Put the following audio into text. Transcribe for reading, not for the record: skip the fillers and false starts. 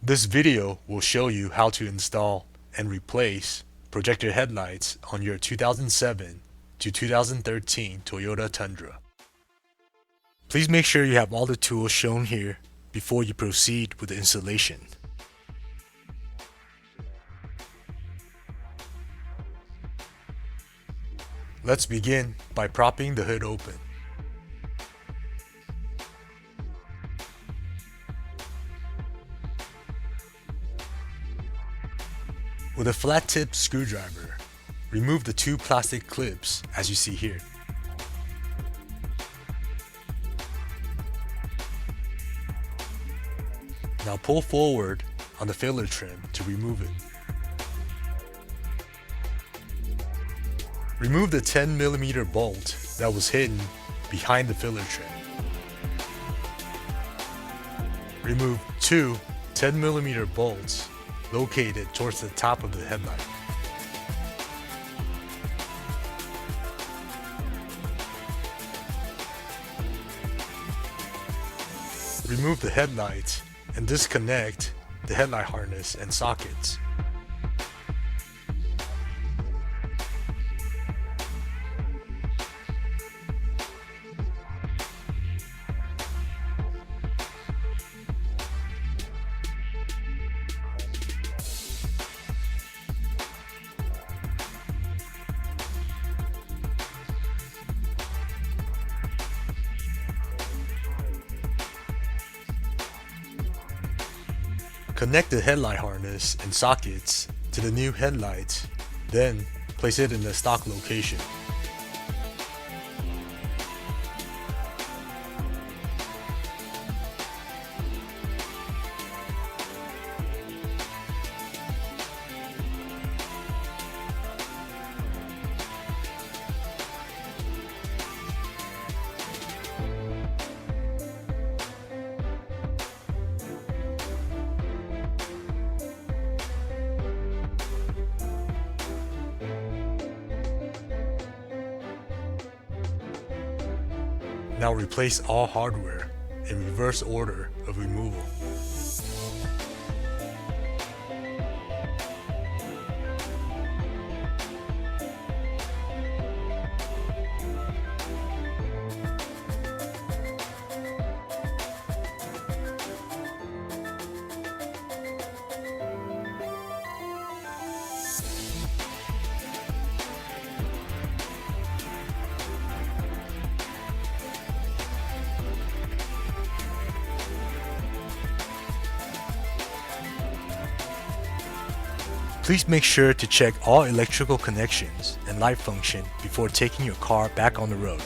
This video will show you how to install and replace projector headlights on your 2007 to 2013 Toyota Tundra. Please make sure you have all the tools shown here before you proceed with the installation. Let's begin by propping the hood open. With a flat-tip screwdriver, remove the two plastic clips as you see here. Now pull forward on the filler trim to remove it. Remove the 10mm bolt that was hidden behind the filler trim. Remove two 10mm bolts located towards the top of the headlight. Remove the headlight and disconnect the headlight harness and sockets. Connect the headlight harness and sockets to the new headlights, then place it in the stock location. Now replace all hardware in reverse order of removal. Please make sure to check all electrical connections and light function before taking your car back on the road.